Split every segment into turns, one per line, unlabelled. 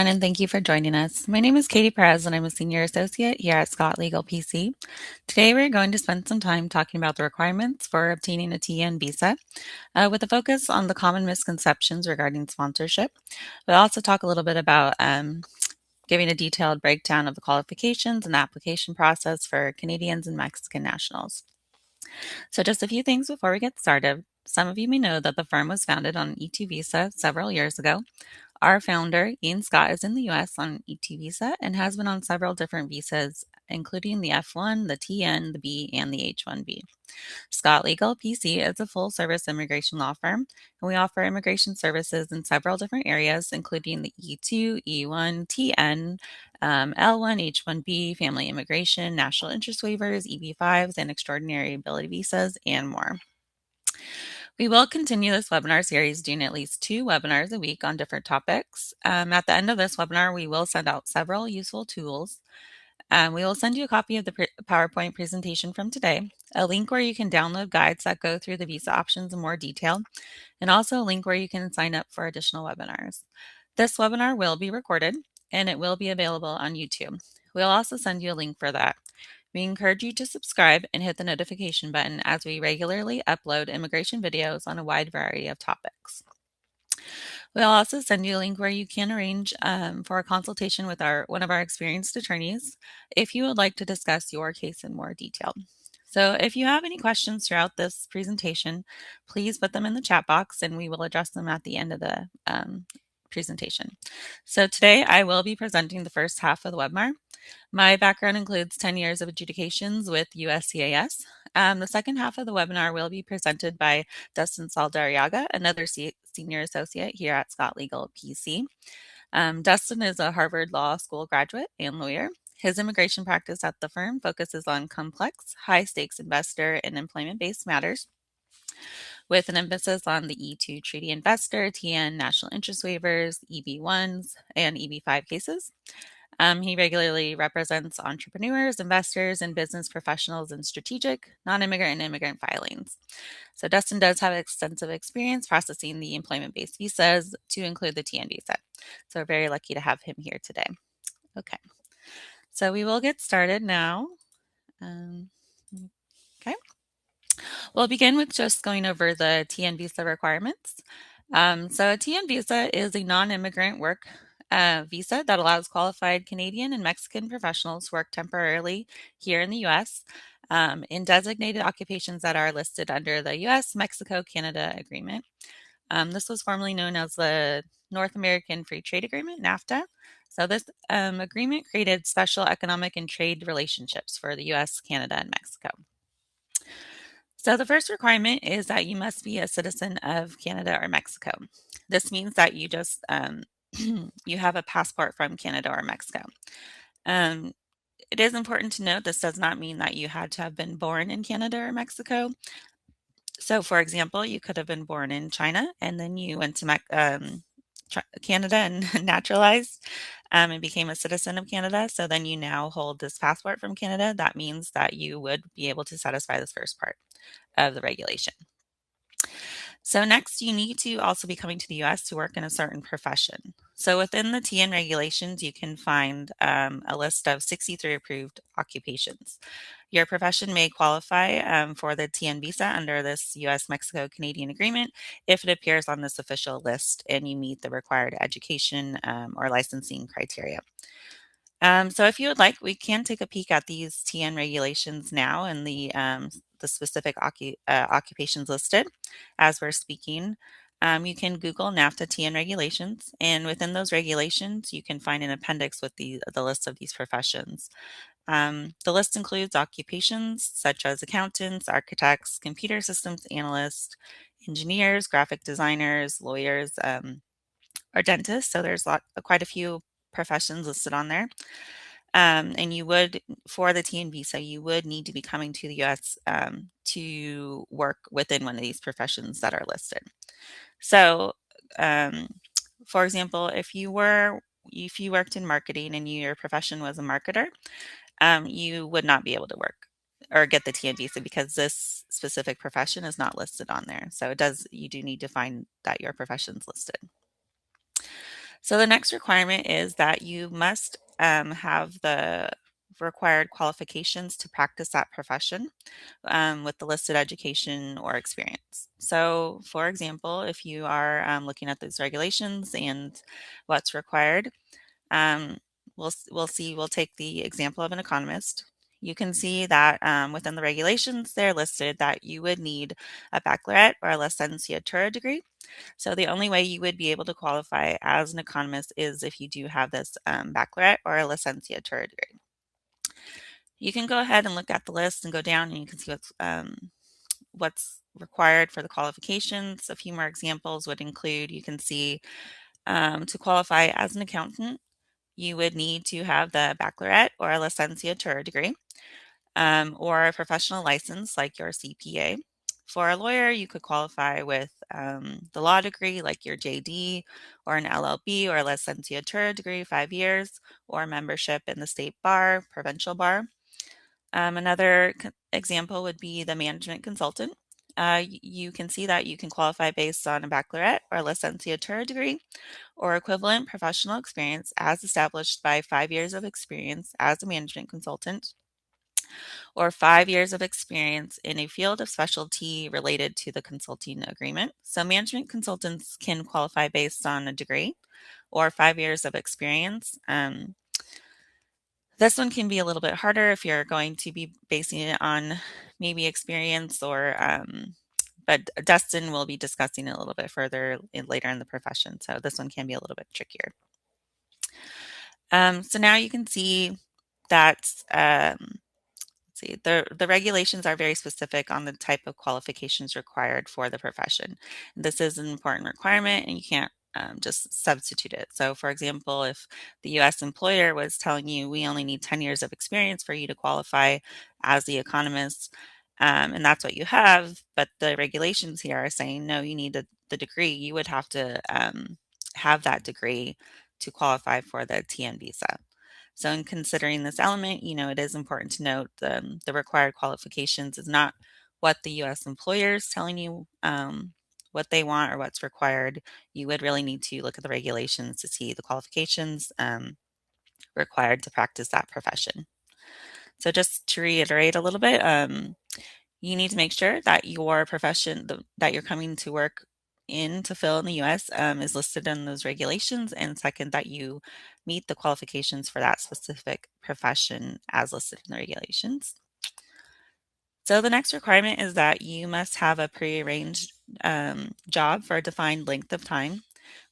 everyone, and thank you for joining us. My name is Katie Perez, and I'm a senior associate here at Scott Legal PC. Today, we're going to spend some time talking about the requirements for obtaining a TN visa, with a focus on the common misconceptions regarding sponsorship. We'll also talk a little bit about giving a detailed breakdown of the qualifications and application process for Canadians and Mexican nationals. So, just a few things before we get started. Some of you may know that the firm was founded on an E2 visa several years ago. Our founder, Ian Scott, is in the US on an E2 visa and has been on several different visas, including the F1, the TN, the B, and the H1B. Scott Legal PC is a full service immigration law firm, and we offer immigration services in several different areas, including the E2, E1, TN, L1, H1B, family immigration, national interest waivers, EB5s, and extraordinary ability visas, and more. We will continue this webinar series doing at least 2 webinars a week on different topics. At the end of this webinar, we will send out several useful tools. We will send you a copy of the PowerPoint presentation from today, a link where you can download guides that go through the visa options in more detail, and also a link where you can sign up for additional webinars. This webinar will be recorded, and it will be available on YouTube. We'll also send you a link for that. We encourage you to subscribe and hit the notification button as we regularly upload immigration videos on a wide variety of topics. We'll also send you a link where you can arrange for a consultation with one of our experienced attorneys if you would like to discuss your case in more detail. So if you have any questions throughout this presentation, please put them in the chat box and we will address them at the end of the presentation. So today I will be presenting the first half of the webinar. My background includes 10 years of adjudications with USCIS. The second half of the webinar will be presented by Dustin Saldarriaga, another senior associate here at Scott Legal PC. Dustin is a Harvard Law School graduate and lawyer. His immigration practice at the firm focuses on complex, high-stakes investor and employment-based matters, with an emphasis on the E2 treaty investor, TN national interest waivers, EB1s, and EB5 cases. He regularly represents entrepreneurs, investors, and business professionals in strategic, non-immigrant, and immigrant filings. So Dustin does have extensive experience processing the employment-based visas to include the TN visa. So we're very lucky to have him here today. Okay, so we will get started now. Okay. We'll begin with just going over the TN visa requirements. So a TN visa is a non-immigrant work visa that allows qualified Canadian and Mexican professionals to work temporarily here in the U.S. In designated occupations that are listed under the U.S.-Mexico-Canada Agreement. This was formerly known as the North American Free Trade Agreement, NAFTA. So this agreement created special economic and trade relationships for the U.S., Canada, and Mexico. So the first requirement is that you must be a citizen of Canada or Mexico. This means that you just you have a passport from Canada or Mexico. It is important to note this does not mean that you had to have been born in Canada or Mexico. So, for example, you could have been born in China and then you went to Canada and naturalized and became a citizen of Canada. So then you now hold this passport from Canada. That means that you would be able to satisfy this first part of the regulation. So next, you need to also be coming to the U.S. to work in a certain profession. So within the TN regulations, you can find a list of 63 approved occupations. Your profession may qualify for the TN visa under this U.S.-Mexico-Canadian agreement if it appears on this official list and you meet the required education or licensing criteria. So if you would like, we can take a peek at these TN regulations now and the specific occupations listed as we're speaking. You can Google NAFTA TN regulations, and within those regulations, you can find an appendix with the list of these professions. The list includes occupations such as accountants, architects, computer systems analysts, engineers, graphic designers, lawyers, or dentists. So there's quite a few professions listed on there. And you would, for the TN visa, you would need to be coming to the U.S. To work within one of these professions that are listed. So, for example, if you worked in marketing and your profession was a marketer, you would not be able to work or get the TN visa because this specific profession is not listed on there. So you do need to find that your profession's listed. So the next requirement is that you must have the required qualifications to practice that profession with the listed education or experience. So, for example, if you are looking at those regulations and what's required, um, we'll take the example of an economist. You can see that within the regulations, they're listed that you would need a baccalaureate or a licenciatura degree. So the only way you would be able to qualify as an economist is if you do have this baccalaureate or a licenciatura degree. You can go ahead and look at the list and go down and you can see what's required for the qualifications. A few more examples would include, you can see to qualify as an accountant, you would need to have the baccalaureate or a licenciatura degree or a professional license like your CPA. For a lawyer, you could qualify with the law degree like your JD or an LLB or a licenciatura degree, 5 years, or membership in the state bar, provincial bar. Another example would be the management consultant. You can see that you can qualify based on a baccalaureate or a licenciatura degree or equivalent professional experience as established by 5 years of experience as a management consultant or 5 years of experience in a field of specialty related to the consulting agreement. So, management consultants can qualify based on a degree or 5 years of experience. This one can be a little bit harder if you're going to be basing it on maybe experience but Dustin will be discussing it a little bit further later in the profession. So this one can be a little bit trickier. So now you can see that let's see, the regulations are very specific on the type of qualifications required for the profession. This is an important requirement and you can't just substitute it. So for example, if the US employer was telling you we only need 10 years of experience for you to qualify as the economist, and that's what you have, but the regulations here are saying no, you need the degree, you would have to have that degree to qualify for the TN visa. So in considering this element, it is important to note the required qualifications is not what the U.S. employer is telling you what they want or what's required. You would really need to look at the regulations to see the qualifications required to practice that profession. So just to reiterate a little bit, you need to make sure that your profession that you're coming to work in to fill in the US is listed in those regulations. And second, that you meet the qualifications for that specific profession as listed in the regulations. So the next requirement is that you must have a prearranged job for a defined length of time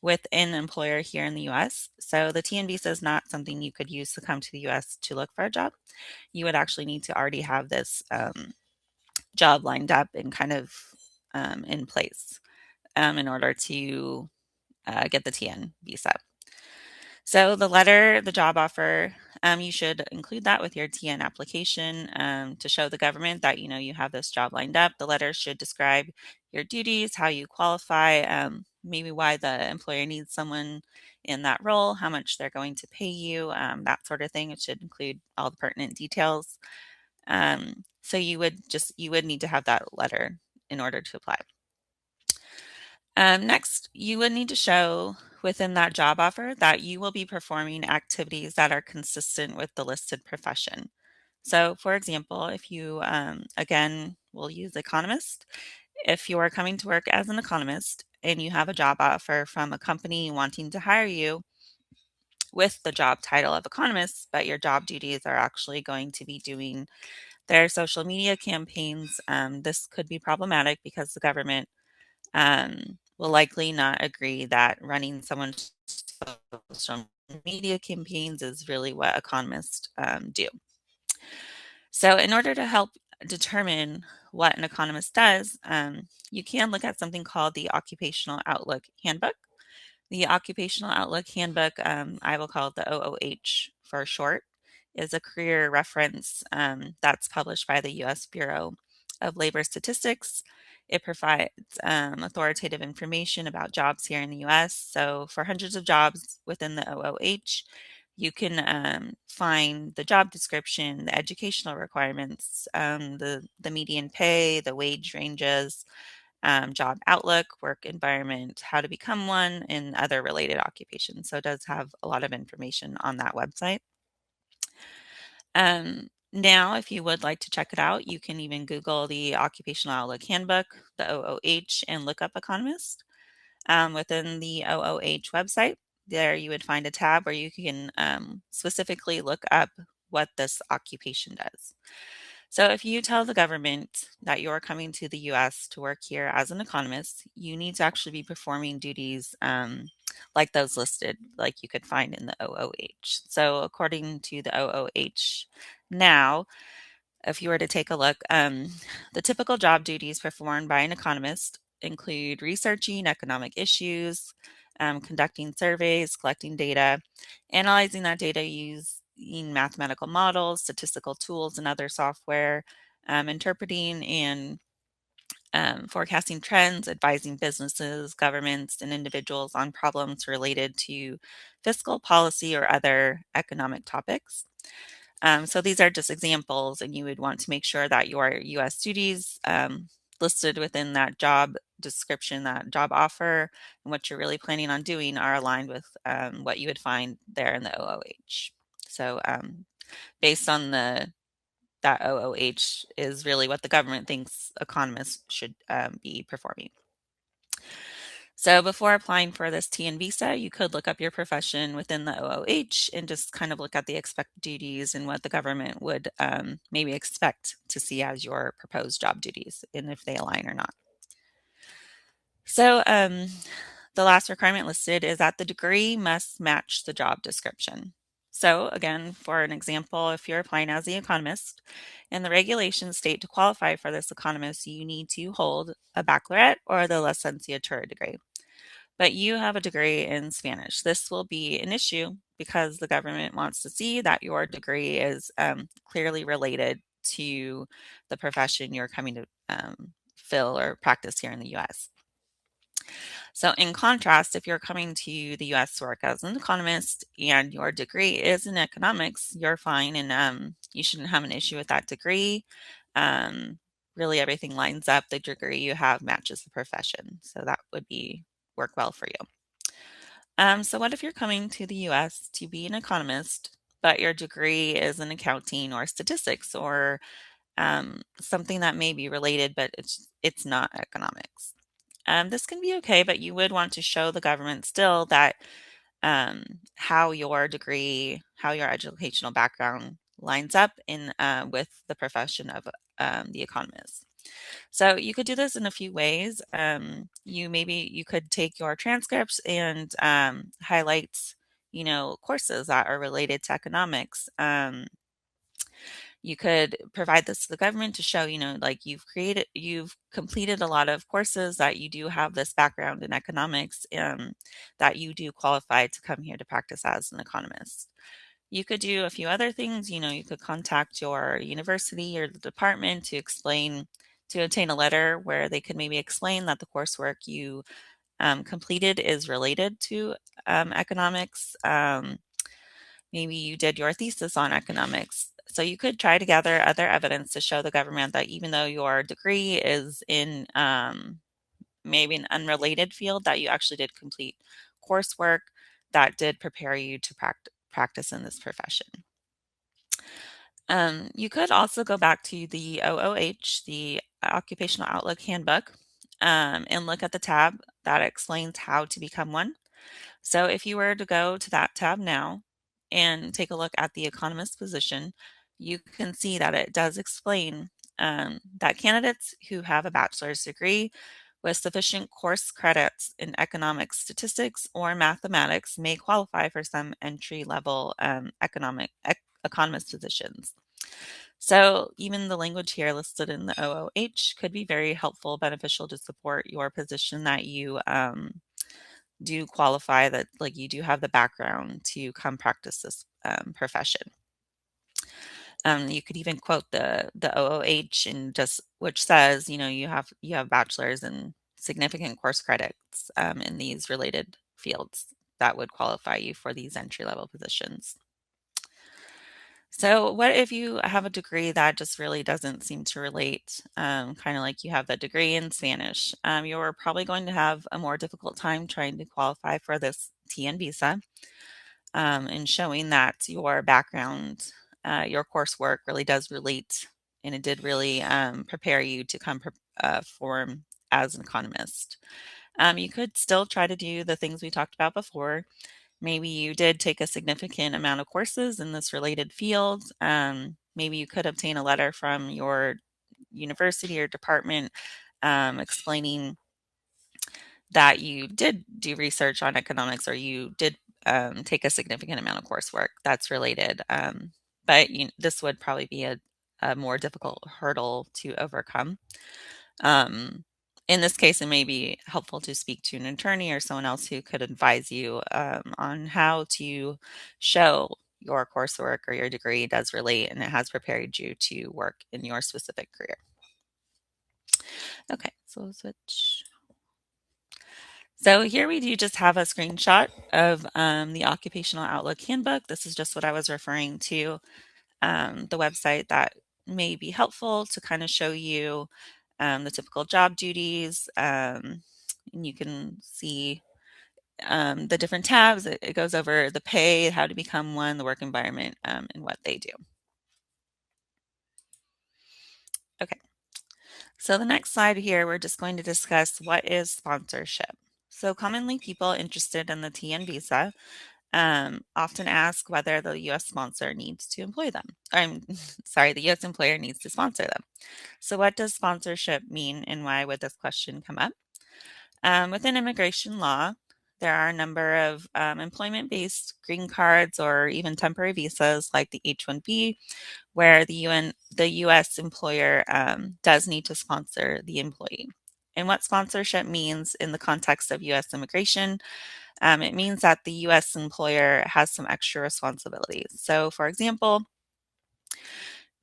with an employer here in the US. So the TN visa is not something you could use to come to the US to look for a job. You would actually need to already have this job lined up and kind of in place in order to get the TN visa. So the job offer, you should include that with your TN application to show the government that you have this job lined up. The letter should describe your duties, how you qualify, maybe why the employer needs someone in that role, how much they're going to pay you, that sort of thing. It should include all the pertinent details. So you would need to have that letter in order to apply. Next, you would need to show within that job offer that you will be performing activities that are consistent with the listed profession. So, for example, if you, again, we'll use economist. If you are coming to work as an economist and you have a job offer from a company wanting to hire you with the job title of economist, but your job duties are actually going to be doing their social media campaigns, this could be problematic because the government will likely not agree that running someone's social media campaigns is really what economists do. So, in order to help determine what an economist does, you can look at something called the Occupational Outlook Handbook. The Occupational Outlook Handbook, I will call it the OOH for short, is a career reference that's published by the U.S. Bureau of Labor Statistics. It provides authoritative information about jobs here in the U.S. So for hundreds of jobs within the OOH, you can find the job description, the educational requirements, the median pay, the wage ranges, job outlook, work environment, how to become one, and other related occupations. So it does have a lot of information on that website. Now, if you would like to check it out, you can even Google the Occupational Outlook Handbook, the OOH, and look up economist. Within the OOH website, there you would find a tab where you can specifically look up what this occupation does. So if you tell the government that you're coming to the US to work here as an economist, you need to actually be performing duties like those listed, like you could find in the OOH. So according to the OOH now, if you were to take a look, the typical job duties performed by an economist include researching economic issues, conducting surveys, collecting data, analyzing that data using mathematical models, statistical tools, and other software, interpreting and forecasting trends, advising businesses, governments, and individuals on problems related to fiscal policy or other economic topics. So these are just examples, and you would want to make sure that your U.S. duties listed within that job description, that job offer, and what you're really planning on doing are aligned with what you would find there in the OOH. So based on that OOH is really what the government thinks economists should be performing. So before applying for this TN visa, you could look up your profession within the OOH and just kind of look at the expected duties and what the government would maybe expect to see as your proposed job duties and if they align or not. So the last requirement listed is that the degree must match the job description. So again, for an example, if you're applying as the economist and the regulations state to qualify for this economist, you need to hold a baccalaureate or the licenciatura degree. But you have a degree in Spanish. This will be an issue because the government wants to see that your degree is clearly related to the profession you're coming to fill or practice here in the US. So, in contrast, if you're coming to the US to work as an economist and your degree is in economics, you're fine and you shouldn't have an issue with that degree. Really, everything lines up. The degree you have matches the profession. So, that would be work well for you. So, what if you're coming to the US to be an economist, but your degree is in accounting or statistics or something that may be related, but it's not economics? This can be okay, but you would want to show the government still that how your degree, how your educational background lines up in with the profession of the economist. So you could do this in a few ways. You could take your transcripts and highlight, courses that are related to economics. You could provide this to the government to show, like you've completed a lot of courses, that you do have this background in economics, that you do qualify to come here to practice as an economist. You could do a few other things. You could contact your university or the department to obtain a letter where they could maybe explain that the coursework you completed is related to economics. Maybe you did your thesis on economics. So you could try to gather other evidence to show the government that even though your degree is in maybe an unrelated field, that you actually did complete coursework that did prepare you to practice in this profession. You could also go back to the OOH, the Occupational Outlook Handbook, and look at the tab that explains how to become one. So if you were to go to that tab now and take a look at the economist position, you can see that it does explain that candidates who have a bachelor's degree with sufficient course credits in economics, statistics, or mathematics may qualify for some entry-level economist positions. So even the language here listed in the OOH could be very helpful, beneficial to support your position that you do qualify, that like you do have the background to come practice this profession. You could even quote the OOH and just which says, you have bachelor's and significant course credits in these related fields that would qualify you for these entry level positions. So, what if you have a degree that just really doesn't seem to relate? Kind of like you have the degree in Spanish. You're probably going to have a more difficult time trying to qualify for this TN visa and showing that your background, your coursework really does relate and it did really prepare you to come form as an economist. You could still try to do the things we talked about before. Maybe you did take a significant amount of courses in this related field. Maybe you could obtain a letter from your university or department explaining that you did do research on economics or you did take a significant amount of coursework that's related. But this would probably be a more difficult hurdle to overcome. Um, in this case, it may be helpful to speak to an attorney or someone else who could advise you on how to show your coursework or your degree does relate and it has prepared you to work in your specific career. Okay, so we'll switch. So here we do just have a screenshot of the Occupational Outlook Handbook. This is just what I was referring to, the website that may be helpful to kind of show you the typical job duties. And you can see the different tabs. It goes over the pay, how to become one, the work environment, and what they do. Okay, so the next slide here, we're just going to discuss what is sponsorship. So commonly people interested in the TN visa often ask whether the U.S. sponsor needs to employ them. I'm sorry, the U.S. employer needs to sponsor them. So what does sponsorship mean and why would this question come up? Within immigration law, there are a number of employment-based green cards or even temporary visas like the H-1B, where the U.S. employer does need to sponsor the employee. And what sponsorship means in the context of U.S. immigration, it means that the U.S. employer has some extra responsibilities. So, for example,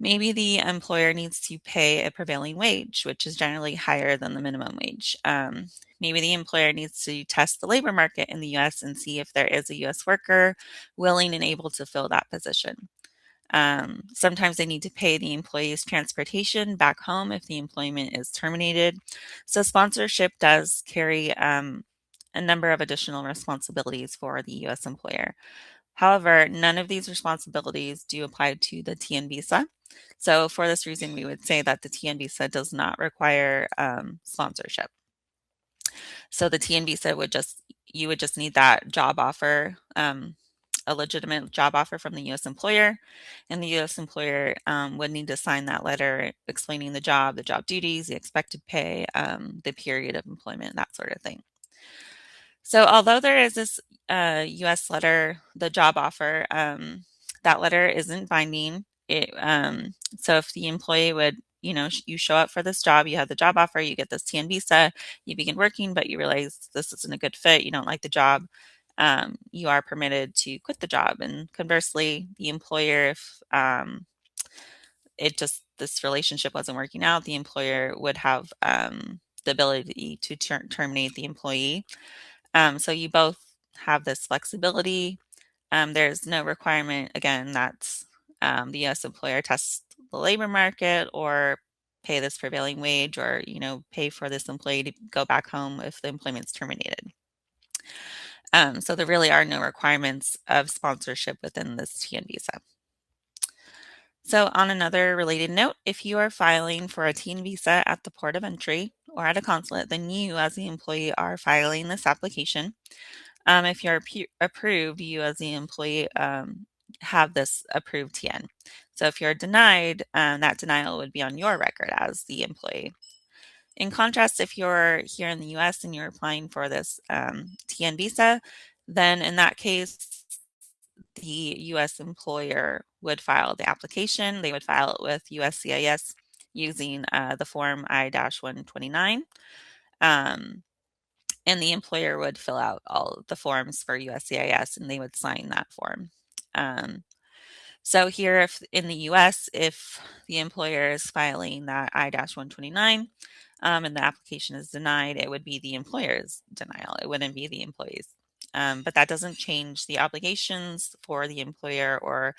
maybe the employer needs to pay a prevailing wage, which is generally higher than the minimum wage. Maybe the employer needs to test the labor market in the US and see if there is a US worker willing and able to fill that position. Sometimes they need to pay the employee's transportation back home if the employment is terminated. So, sponsorship does carry a number of additional responsibilities for the US employer. However, none of these responsibilities do apply to the TN visa. So, for this reason, we would say that the TN visa does not require sponsorship. So, the TN visa you would just need that job offer, a legitimate job offer from the U.S. employer, and the U.S. employer would need to sign that letter explaining the job duties, the expected pay, the period of employment, that sort of thing. So, although there is this U.S. letter, the job offer, that letter isn't binding. So, if the employee would, you show up for this job, you have the job offer, you get this TN visa, you begin working, but you realize this isn't a good fit, you don't like the job, you are permitted to quit the job. And conversely, the employer, if this relationship wasn't working out, the employer would have the ability to terminate the employee. So you both have this flexibility. There's no requirement, again, that the U.S. employer tests the labor market or pay this prevailing wage or, pay for this employee to go back home if the employment's terminated. So there really are no requirements of sponsorship within this TN visa. So on another related note, if you are filing for a TN visa at the port of entry or at a consulate, then you as the employee are filing this application. If you're approved, you as the employee have this approved TN. So if you're denied, that denial would be on your record as the employee. In contrast, if you're here in the US and you're applying for this TN visa, then in that case, the US employer would file the application. They would file it with USCIS using the form I-129. And the employer would fill out all the forms for USCIS and they would sign that form. So here, if in the US, if the employer is filing that I-129 and the application is denied, it would be the employer's denial. It wouldn't be the employee's. But that doesn't change the obligations for the employer or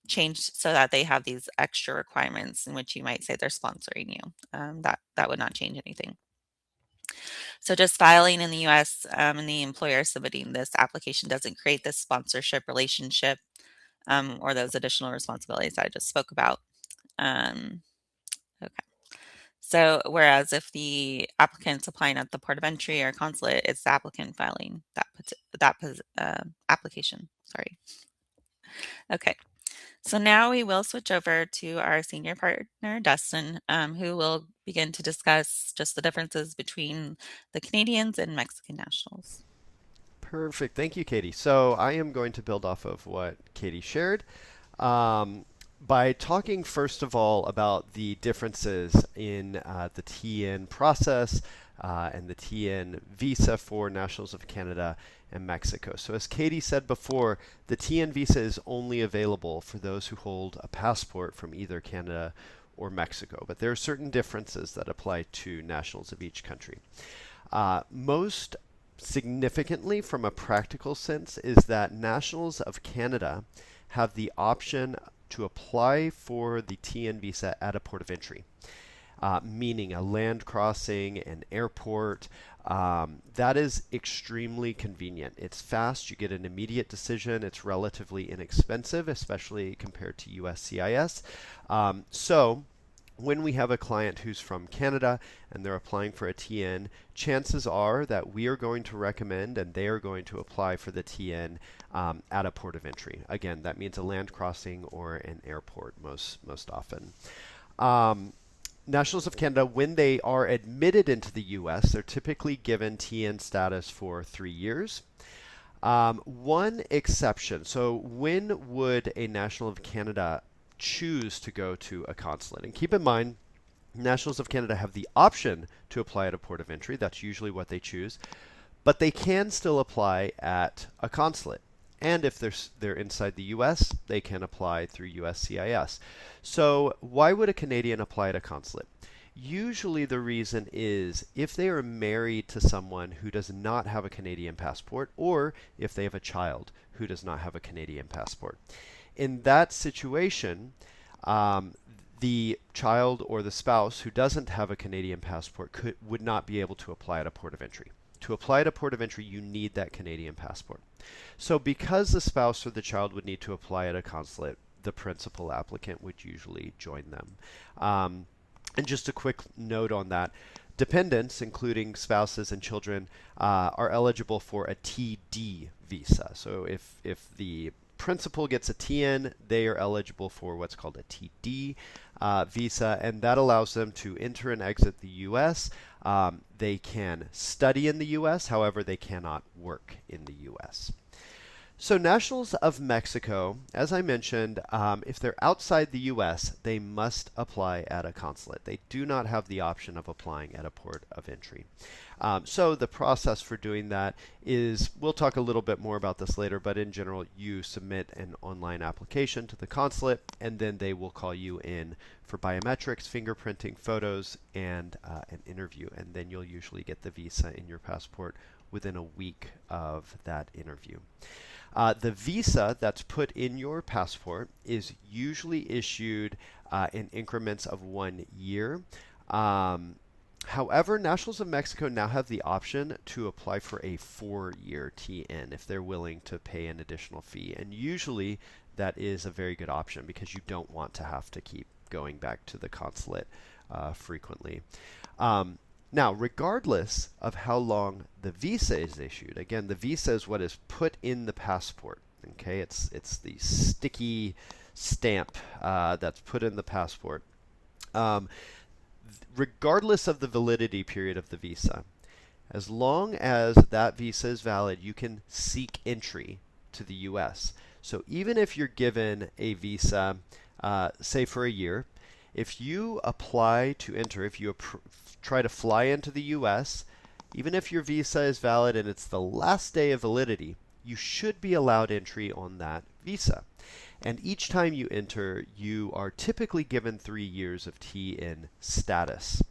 changed so that they have these extra requirements in which you might say they're sponsoring you. That would not change anything. So just filing in the U.S. And the employer submitting this application doesn't create this sponsorship relationship or those additional responsibilities that I just spoke about. Um, okay. So whereas if the applicant's applying at the port of entry or consulate, it's the applicant filing that application. Sorry. Okay. So now we will switch over to our senior partner, Dustin, who will begin to discuss just the differences between the Canadians and Mexican nationals.
Perfect. Thank you, Katie. So I am going to build off of what Katie shared um, by talking first of all about the differences in the TN process and the TN visa for nationals of Canada and Mexico. So as Katie said before, the TN visa is only available for those who hold a passport from either Canada or Mexico, but there are certain differences that apply to nationals of each country. Most significantly, from a practical sense, is that nationals of Canada have the option to apply for the TN visa at a port of entry, meaning a land crossing, an airport. That is extremely convenient. It's fast. You get an immediate decision. It's relatively inexpensive, especially compared to USCIS. So when we have a client who's from Canada and they're applying for a TN, chances are that we are going to recommend and they are going to apply for the TN at a port of entry. Again, that means a land crossing or an airport most often. Nationals of Canada, when they are admitted into the U.S., they're typically given TN status for 3 years. One exception. So when would a national of Canada choose to go to a consulate? And keep in mind, nationals of Canada have the option to apply at a port of entry. That's usually what they choose. But they can still apply at a consulate. And if they're inside the U.S., they can apply through USCIS. So why would a Canadian apply at a consulate? Usually the reason is if they are married to someone who does not have a Canadian passport, or if they have a child who does not have a Canadian passport. In that situation, the child or the spouse who doesn't have a Canadian passport would not be able to apply at a port of entry. To apply at a port of entry, you need that Canadian passport. So because the spouse or the child would need to apply at a consulate, the principal applicant would usually join them. And just a quick note on that. Dependents, including spouses and children, are eligible for a TD visa. So if the principal gets a TN, they are eligible for what's called a TD visa, and that allows them to enter and exit the U.S. They can study in the U.S., however, they cannot work in the U.S. So nationals of Mexico, as I mentioned, if they're outside the U.S., they must apply at a consulate. They do not have the option of applying at a port of entry. So the process for doing that is, we'll talk a little bit more about this later, but in general, you submit an online application to the consulate, and then they will call you in for biometrics, fingerprinting, photos, and an interview. And then you'll usually get the visa in your passport within a week of that interview. The visa that's put in your passport is usually issued in increments of 1 year. However, nationals of Mexico now have the option to apply for a 4-year TN if they're willing to pay an additional fee. And usually that is a very good option because you don't want to have to keep going back to the consulate frequently. Now, regardless of how long the visa is issued, again, the visa is what is put in the passport. Okay, it's the sticky stamp that's put in the passport. Regardless of the validity period of the visa, as long as that visa is valid, you can seek entry to the U.S. So even if you're given a visa, say for a year, if you apply to enter, if you try to fly into the U.S., even if your visa is valid and it's the last day of validity, you should be allowed entry on that visa. And each time you enter, you are typically given 3 years of TN status.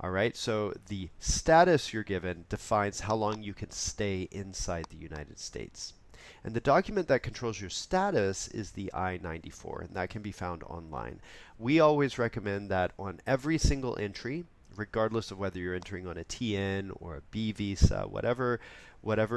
All right, so the status you're given defines how long you can stay inside the United States. And the document that controls your status is the I-94, and that can be found online. We always recommend that on every single entry, regardless of whether you're entering on a TN or a B visa, whatever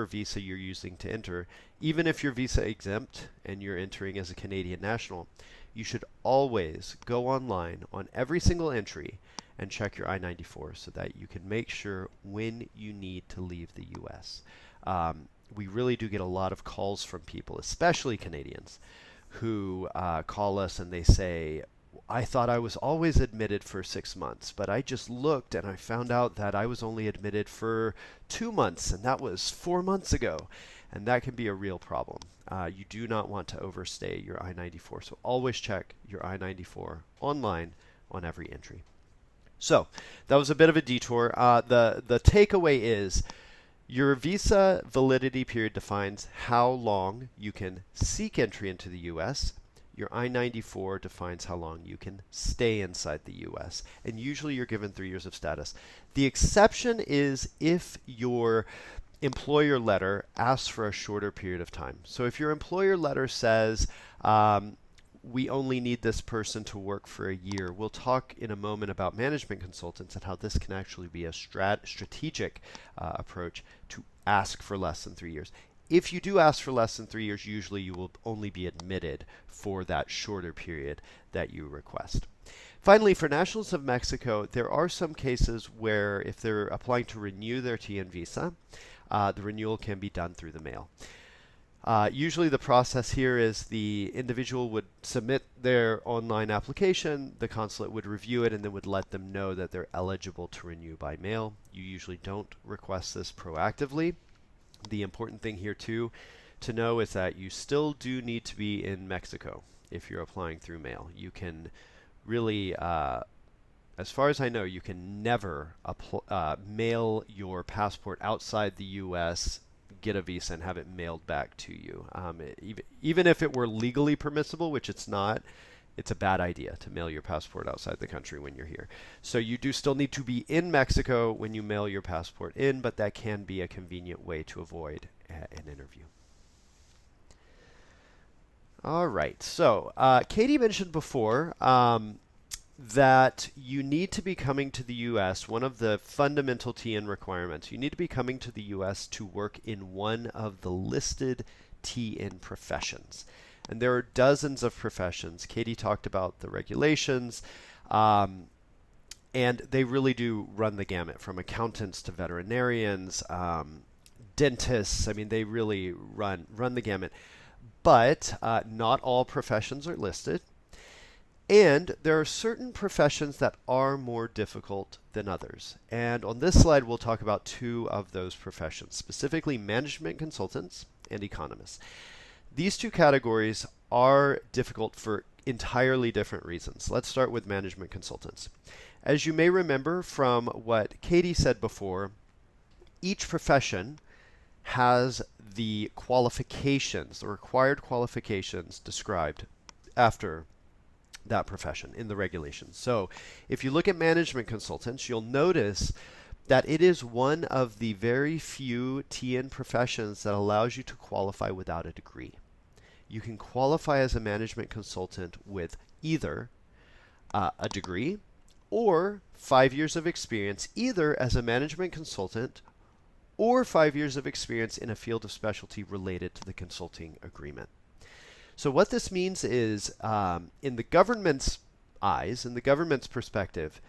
visa you're using to enter, even if you're visa exempt and you're entering as a Canadian national, you should always go online on every single entry and check your I-94 so that you can make sure when you need to leave the U.S. We really do get a lot of calls from people, especially Canadians, who call us and they say, I thought I was always admitted for 6 months, but I just looked and I found out that I was only admitted for 2 months, and that was 4 months ago. And that can be a real problem. You do not want to overstay your I-94, so always check your I-94 online on every entry. So that was a bit of a detour. The takeaway is your visa validity period defines how long you can seek entry into the U.S. Your I-94 defines how long you can stay inside the U.S. And usually you're given 3 years of status. The exception is if your employer letter asks for a shorter period of time. So if your employer letter says, we only need this person to work for a year. We'll talk in a moment about management consultants and how this can actually be a strategic approach to ask for less than 3 years. If you do ask for less than 3 years, usually you will only be admitted for that shorter period that you request. Finally, for nationals of Mexico, there are some cases where if they're applying to renew their TN visa, the renewal can be done through the mail. Usually the process here is the individual would submit their online application, the consulate would review it, and then would let them know that they're eligible to renew by mail. You usually don't request this proactively. The important thing here too to know is that you still do need to be in Mexico if you're applying through mail. You can really, as far as I know, you can never mail your passport outside the U.S., get a visa, and have it mailed back to you. Even if it were legally permissible, which it's not, it's a bad idea to mail your passport outside the country when you're here. So you do still need to be in Mexico when you mail your passport in, but that can be a convenient way to avoid an interview. All right, so Katie mentioned before that you need to be coming to the U.S. One of the fundamental TN requirements, you need to be coming to the U.S. to work in one of the listed TN professions. And there are dozens of professions. Katie talked about the regulations, and they really do run the gamut from accountants to veterinarians, dentists. I mean, they really run the gamut. But not all professions are listed. And there are certain professions that are more difficult than others. And on this slide, we'll talk about two of those professions, specifically management consultants and economists. These two categories are difficult for entirely different reasons. Let's start with management consultants. As you may remember from what Katie said before, each profession has the qualifications, the required qualifications described after that profession in the regulations. So if you look at management consultants, you'll notice that it is one of the very few TN professions that allows you to qualify without a degree. You can qualify as a management consultant with either a degree or 5 years of experience, either as a management consultant or 5 years of experience in a field of specialty related to the consulting agreement. So what this means is, in the government's eyes, in the government's perspective,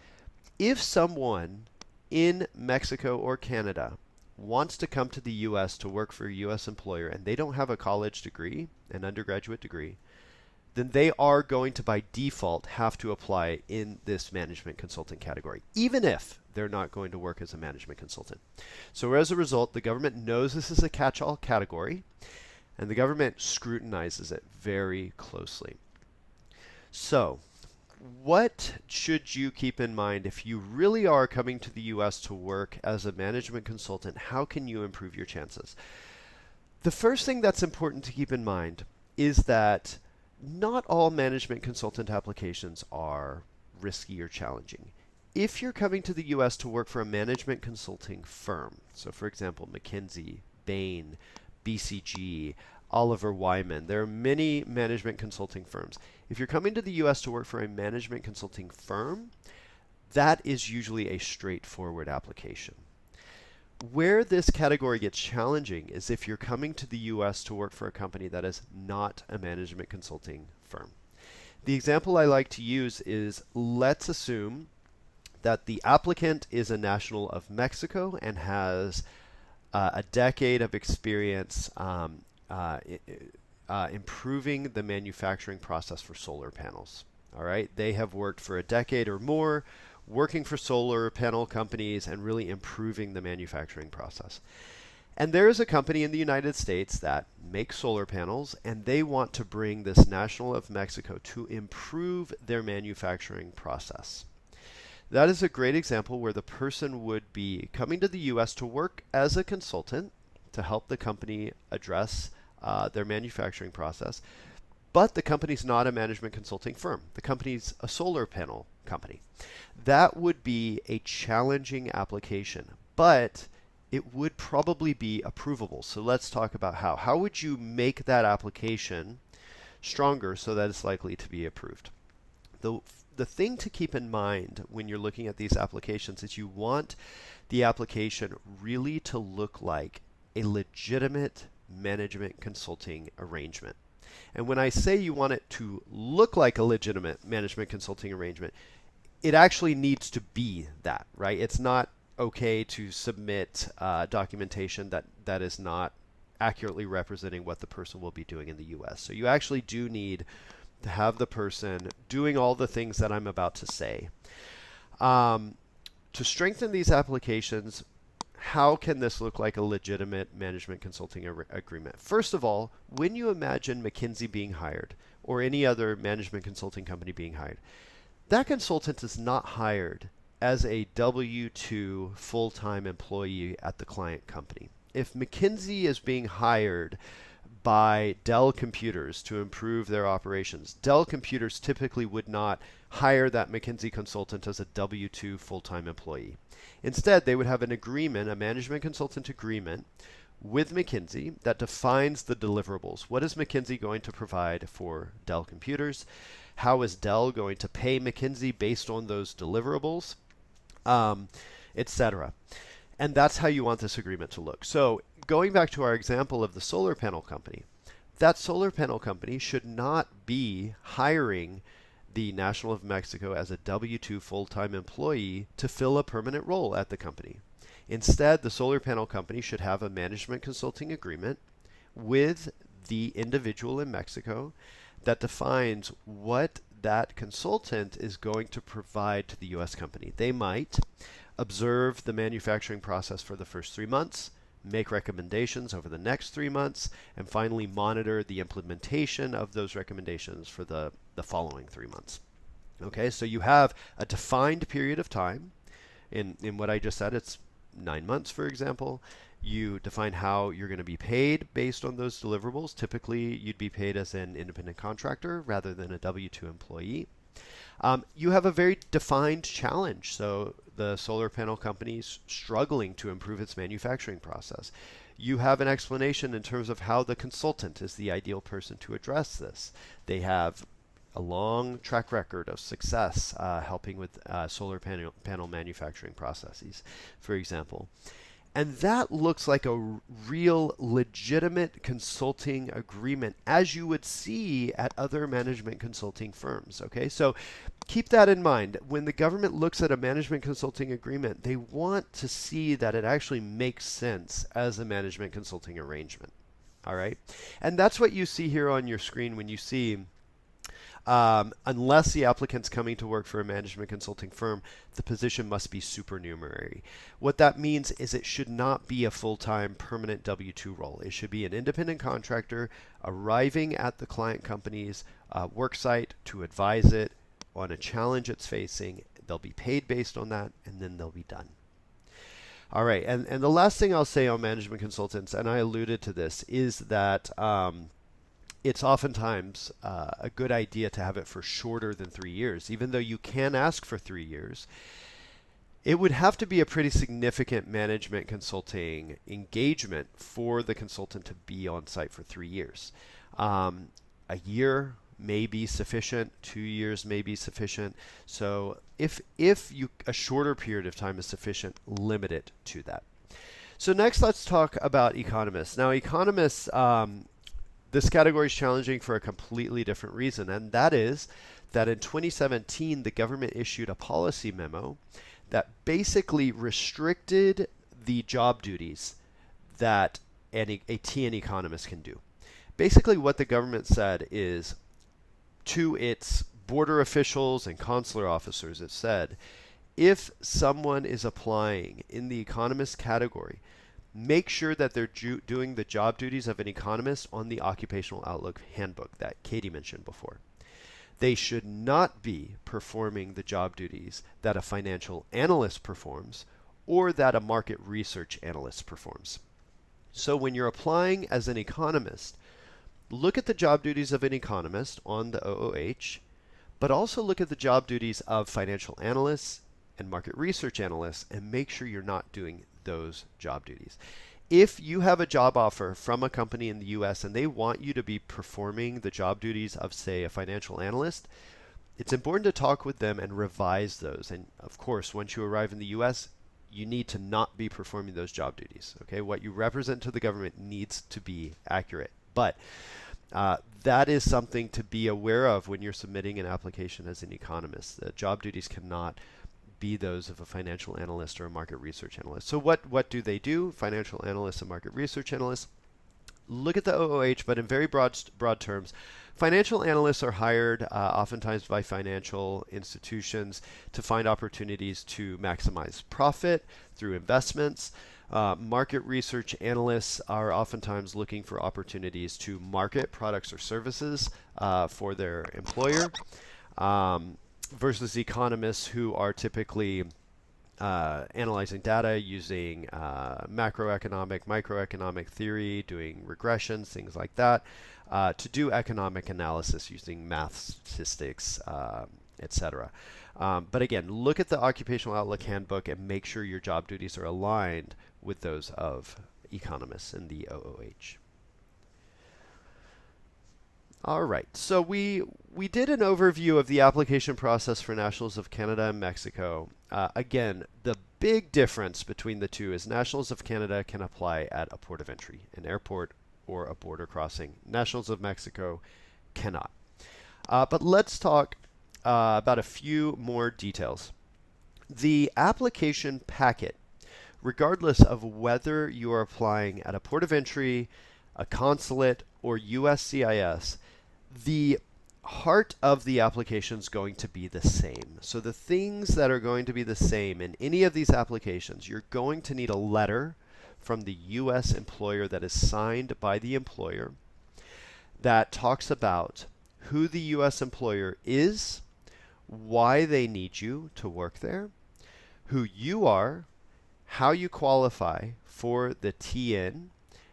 if someone in Mexico or Canada wants to come to the U.S. to work for a U.S. employer and they don't have a college degree, an undergraduate degree, then they are going to by default have to apply in this management consultant category, even if they're not going to work as a management consultant. So as a result, the government knows this is a catch-all category, and the government scrutinizes it very closely. So what should you keep in mind if you really are coming to the U.S. to work as a management consultant? How can you improve your chances? The first thing that's important to keep in mind is that not all management consultant applications are risky or challenging. If you're coming to the U.S. to work for a management consulting firm, so for example, McKinsey, Bain, BCG, Oliver Wyman. There are many management consulting firms. If you're coming to the US to work for a management consulting firm, that is usually a straightforward application. Where this category gets challenging is if you're coming to the US to work for a company that is not a management consulting firm. The example I like to use is, let's assume that the applicant is a national of Mexico and has a decade of experience improving the manufacturing process for solar panels. All right, they have worked for a decade or more working for solar panel companies and really improving the manufacturing process. And there is a company in the United States that makes solar panels, and they want to bring this national of Mexico to improve their manufacturing process. That is a great example where the person would be coming to the US to work as a consultant to help the company address their manufacturing process. But the company's not a management consulting firm. The company's a solar panel company. That would be a challenging application, but it would probably be approvable. So let's talk about how. How would you make that application stronger so that it's likely to be approved? The thing to keep in mind when you're looking at these applications is you want the application really to look like a legitimate management consulting arrangement. And when I say you want it to look like a legitimate management consulting arrangement, it actually needs to be that, right? It's not okay to submit documentation that is not accurately representing what the person will be doing in the US. So you actually do need to have the person doing all the things that I'm about to say. To strengthen these applications, how can this look like a legitimate management consulting agreement? First of all, when you imagine McKinsey being hired or any other management consulting company being hired, that consultant is not hired as a W-2 full-time employee at the client company. If McKinsey is being hired by Dell Computers to improve their operations, Dell Computers typically would not hire that McKinsey consultant as a W-2 full-time employee. Instead, they would have an agreement, a management consultant agreement with McKinsey that defines the deliverables. What is McKinsey going to provide for Dell Computers? How is Dell going to pay McKinsey based on those deliverables, etc. And that's how you want this agreement to look. So going back to our example of the solar panel company, that solar panel company should not be hiring the National of Mexico as a W-2 full-time employee to fill a permanent role at the company. Instead, the solar panel company should have a management consulting agreement with the individual in Mexico that defines what that consultant is going to provide to the US company. They might observe the manufacturing process for the first 3 months, make recommendations over the next 3 months, and finally monitor the implementation of those recommendations for the following 3 months. Okay, so you have a defined period of time. In what I just said, it's 9 months, for example. You define how you're going to be paid based on those deliverables. Typically, you'd be paid as an independent contractor rather than a W-2 employee. You have a very defined challenge. So the solar panel company is struggling to improve its manufacturing process. You have an explanation in terms of how the consultant is the ideal person to address this. They have a long track record of success helping with solar panel manufacturing processes, for example. And that looks like a real legitimate consulting agreement, as you would see at other management consulting firms. Okay, so keep that in mind. When the government looks at a management consulting agreement, they want to see that it actually makes sense as a management consulting arrangement. All right, and that's what you see here on your screen when you see unless the applicant's coming to work for a management consulting firm, the position must be supernumerary. What that means is it should not be a full-time permanent W-2 role. It should be an independent contractor arriving at the client company's work site to advise it on a challenge it's facing. They'll be paid based on that, and then they'll be done. All right, and the last thing I'll say on management consultants, and I alluded to this, is that it's oftentimes a good idea to have it for shorter than 3 years. Even though you can ask for 3 years, It would have to be a pretty significant management consulting engagement for the consultant to be on site for 3 years. A year may be sufficient, 2 years may be sufficient. So if a shorter period of time is sufficient, limit it to that. So next, let's talk about economists. Now, economists, this category is challenging for a completely different reason, and that is that in 2017, the government issued a policy memo that basically restricted the job duties that a TN economist can do. Basically, what the government said is to its border officials and consular officers, it said, if someone is applying in the economist category, make sure that they're doing the job duties of an economist on the Occupational Outlook Handbook that Katie mentioned before. They should not be performing the job duties that a financial analyst performs or that a market research analyst performs. So when you're applying as an economist, look at the job duties of an economist on the OOH, but also look at the job duties of financial analysts and market research analysts and make sure you're not doing those job duties. If you have a job offer from a company in the US and they want you to be performing the job duties of, say, a financial analyst, it's important to talk with them and revise those. And of course, once you arrive in the US, you need to not be performing those job duties. Okay, what you represent to the government needs to be accurate. But that is something to be aware of when you're submitting an application as an economist. The job duties cannot be those of a financial analyst or a market research analyst. So what do they do? Financial analysts and market research analysts look at the OOH, but in very broad terms, financial analysts are hired oftentimes by financial institutions to find opportunities to maximize profit through investments. Market research analysts are oftentimes looking for opportunities to market products or services for their employer. Versus economists who are typically analyzing data using macroeconomic, microeconomic theory, doing regressions, things like that, to do economic analysis using math, statistics, etc. But again, look at the Occupational Outlook Handbook and make sure your job duties are aligned with those of economists in the OOH. All right, so we did an overview of the application process for nationals of Canada and Mexico. Again, the big difference between the two is nationals of Canada can apply at a port of entry, an airport, or a border crossing. Nationals of Mexico cannot. But let's talk about a few more details. The application packet, regardless of whether you are applying at a port of entry, a consulate, or USCIS, the heart of the application is going to be the same. So the things that are going to be the same in any of these applications, you're going to need a letter from the U.S. employer that is signed by the employer that talks about who the U.S. employer is, why they need you to work there, who you are, how you qualify for the TN,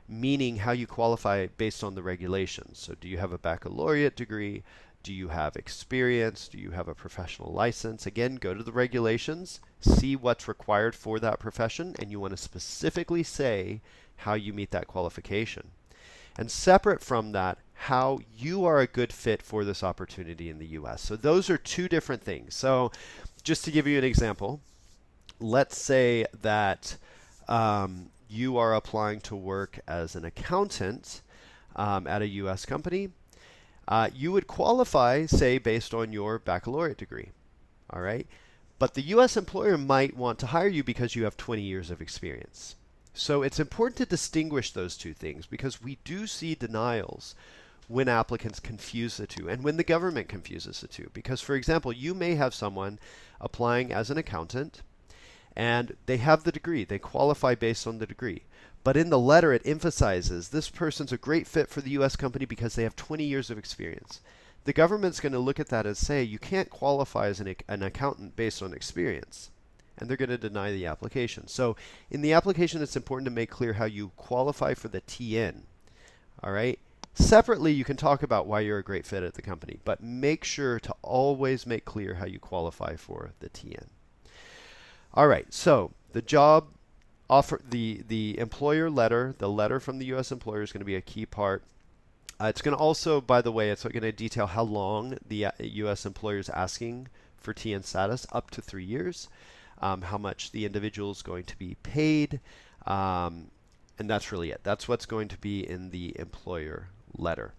meaning how you qualify based on the regulations. So do you have a baccalaureate degree? Do you have experience? Do you have a professional license? Again, go to the regulations, see what's required for that profession, and you want to specifically say how you meet that qualification. And separate from that, how you are a good fit for this opportunity in the US. So those are two different things. So just to give you an example, let's say that you are applying to work as an accountant at a U.S. company. You would qualify, say, based on your baccalaureate degree. All right? But the U.S. employer might want to hire you because you have 20 years of experience. So it's important to distinguish those two things because we do see denials when applicants confuse the two and when the government confuses the two. Because, for example, you may have someone applying as an accountant and they have the degree. They qualify based on the degree. But in the letter, it emphasizes this person's a great fit for the U.S. company because they have 20 years of experience. The government's going to look at that and say, you can't qualify as an accountant based on experience. And they're going to deny the application. So in the application, it's important to make clear how you qualify for the TN. All right? Separately, you can talk about why you're a great fit at the company. But make sure to always make clear how you qualify for the TN. All right, so the job offer, the employer letter, the letter from the U.S. employer is going to be a key part. It's going to also, by the way, it's going to detail how long the U.S. employer is asking for TN status, up to 3 years, how much the individual is going to be paid, um, and that's really it. That's what's going to be in the employer letter.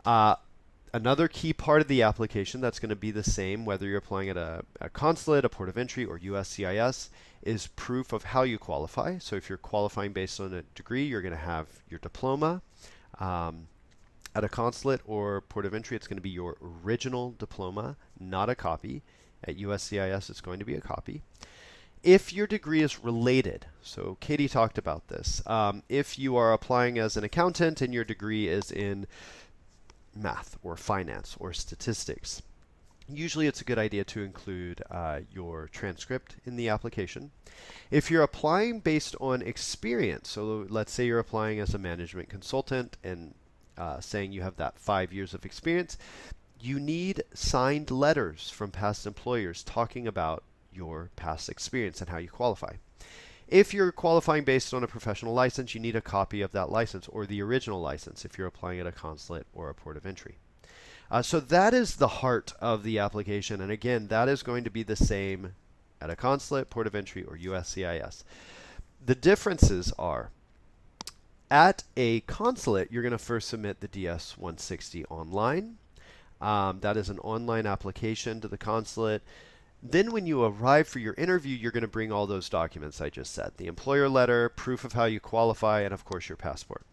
Uh, Another key part of the application that's going to be the same whether you're applying at a consulate, a port of entry, or USCIS is proof of how you qualify. So if you're qualifying based on a degree, you're going to have your diploma. Um, at a consulate or port of entry, it's going to be your original diploma, not a copy. At USCIS, it's going to be a copy. If your degree is related, so Katie talked about this, if you are applying as an accountant and your degree is in math or finance or statistics, usually it's a good idea to include your transcript in the application. If you're applying based on experience, so let's say you're applying as a management consultant and saying you have that 5 years of experience, you need signed letters from past employers talking about your past experience and how you qualify. If you're qualifying based on a professional license, you need a copy of that license or the original license if you're applying at a consulate or a port of entry. So that is the heart of the application. And again, that is going to be the same at a consulate, port of entry, or USCIS. The differences are at a consulate, you're going to first submit the DS-160 online. That is an online application to the consulate. Then when you arrive for your interview, you're going to bring all those documents I just said. The employer letter, proof of how you qualify, and of course your passport.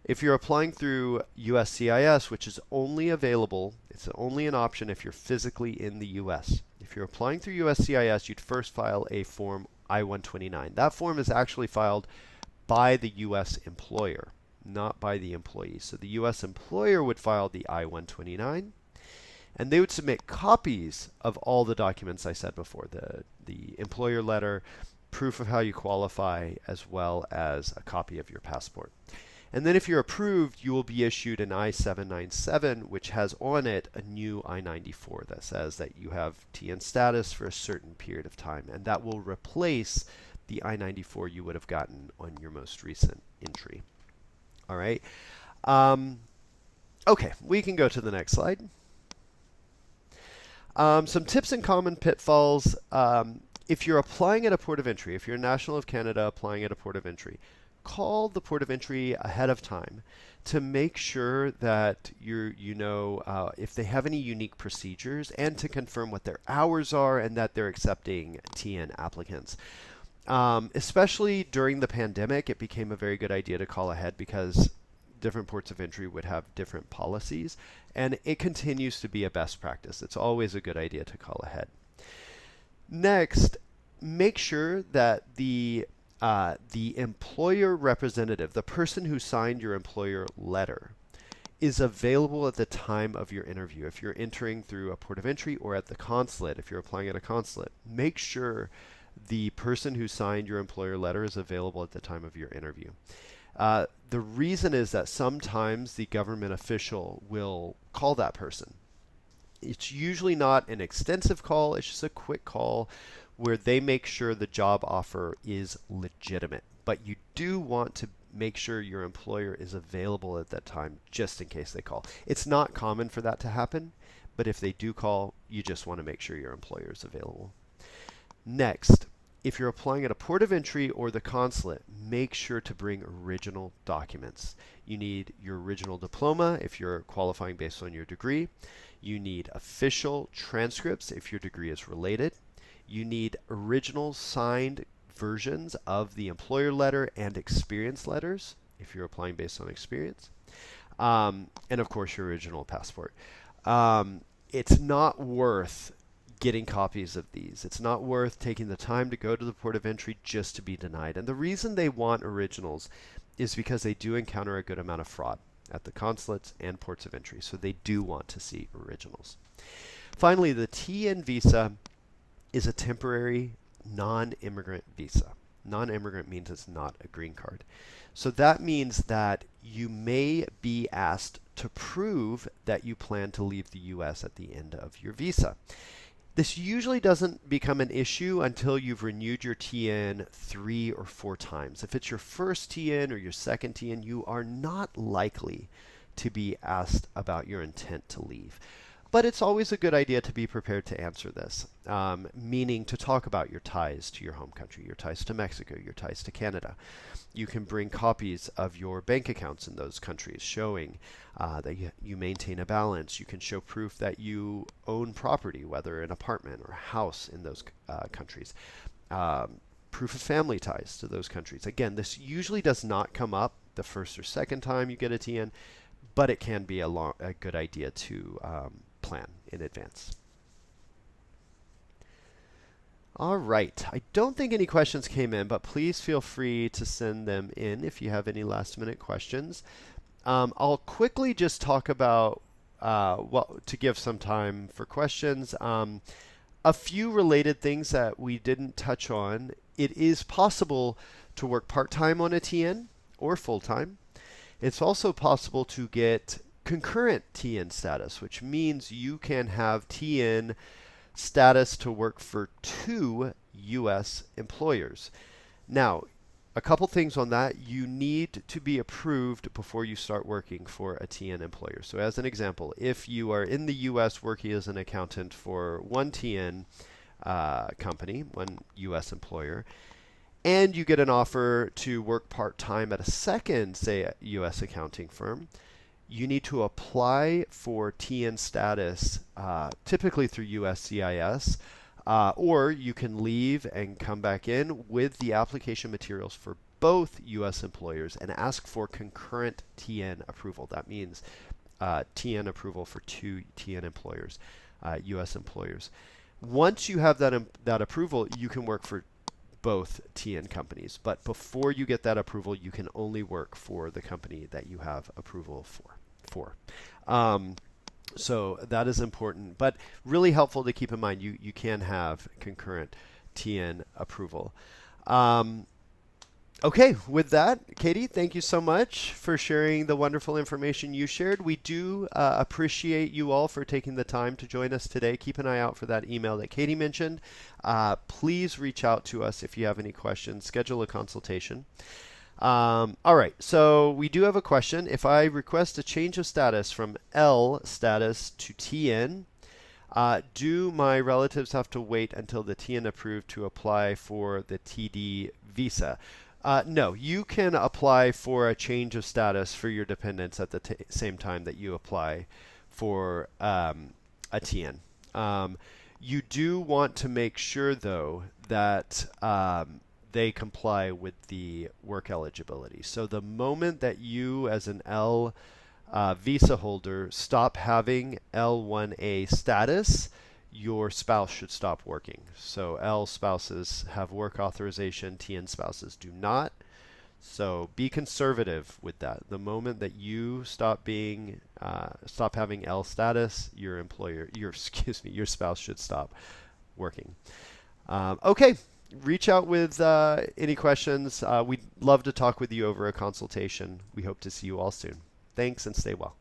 If you're applying through USCIS, which is only available, it's only an option if you're physically in the US. If you're applying through USCIS, you'd first file a form I-129. That form is actually filed by the US employer, not by the employee. So the US employer would file the I-129, and they would submit copies of all the documents I said before, the employer letter, proof of how you qualify, as well as a copy of your passport. And then if you're approved, you will be issued an I-797, which has on it a new I-94 that says that you have TN status for a certain period of time, and that will replace the I-94 you would have gotten on your most recent entry. All right. Okay, we can go to the next slide. Some tips and common pitfalls. If you're applying at a port of entry, if you're a national of Canada applying at a port of entry, call the port of entry ahead of time to make sure that you know if they have any unique procedures and to confirm what their hours are and that they're accepting TN applicants. Especially during the pandemic, it became a very good idea to call ahead because different ports of entry would have different policies, and it continues to be a best practice. It's always a good idea to call ahead. Next, make sure that the employer representative, the person who signed your employer letter, is available at the time of your interview. If you're entering through a port of entry or at the consulate, if you're applying at a consulate, make sure the person who signed your employer letter is available at the time of your interview. The reason is that sometimes the government official will call that person. It's usually not an extensive call, it's just a quick call where they make sure the job offer is legitimate. But you do want to make sure your employer is available at that time just in case they call. It's not common for that to happen, but if they do call, you just want to make sure your employer is available. Next, if you're applying at a port of entry or the consulate, make sure to bring original documents. You need your original diploma if you're qualifying based on your degree. You need official transcripts if your degree is related. You need original signed versions of the employer letter and experience letters if you're applying based on experience. And of course, your original passport. It's not worth getting copies of these. It's not worth taking the time to go to the port of entry just to be denied. And the reason they want originals is because they do encounter a good amount of fraud at the consulates and ports of entry. So they do want to see originals. Finally, the TN visa is a temporary non-immigrant visa. Non-immigrant means it's not a green card. So that means that you may be asked to prove that you plan to leave the US at the end of your visa. This usually doesn't become an issue until you've renewed your TN 3 or 4 times. If it's your first TN or your second TN, you are not likely to be asked about your intent to leave. But it's always a good idea to be prepared to answer this, meaning to talk about your ties to your home country, your ties to Mexico, your ties to Canada. You can bring copies of your bank accounts in those countries showing that you maintain a balance. You can show proof that you own property, whether an apartment or a house in those countries. Proof of family ties to those countries. Again, this usually does not come up the first or second time you get a TN, but it can be a good idea to plan in advance. All right. I don't think any questions came in, but please feel free to send them in if you have any last minute questions. I'll quickly just talk about, well, to give some time for questions, a few related things that we didn't touch on. It is possible to work part-time on a TN or full-time. It's also possible to get concurrent TN status, which means you can have TN status to work for 2 U.S. employers. Now, a couple things on that. You need to be approved before you start working for a TN employer. So as an example, if you are in the U.S. working as an accountant for one TN company, one U.S. employer, and you get an offer to work part-time at a second, say, U.S. accounting firm, you need to apply for TN status, typically through USCIS, or you can leave and come back in with the application materials for both U.S. employers and ask for concurrent TN approval. That means TN approval for 2 TN employers, U.S. employers. Once you have that approval, you can work for both TN companies. But before you get that approval, you can only work for the company that you have approval for. So that is important, but really helpful to keep in mind. You can have concurrent TN approval. Okay, with that, Katie, thank you so much for sharing the wonderful information you shared. We do appreciate you all for taking the time to join us today. Keep an eye out for that email that Katie mentioned. Please reach out to us if you have any questions. Schedule a consultation. All right, so we do have a question. If I request a change of status from L status to TN, do my relatives have to wait until the TN approved to apply for the TD visa? No, you can apply for a change of status for your dependents at the same time that you apply for a TN. You do want to make sure, though, that they comply with the work eligibility. So the moment that you, as an L visa holder, stop having L1A status, your spouse should stop working. So L spouses have work authorization, TN spouses do not. So be conservative with that. The moment that you stop having L status, your spouse should stop working. Okay, reach out with any questions. We'd love to talk with you over a consultation. We hope to see you all soon. Thanks and stay well.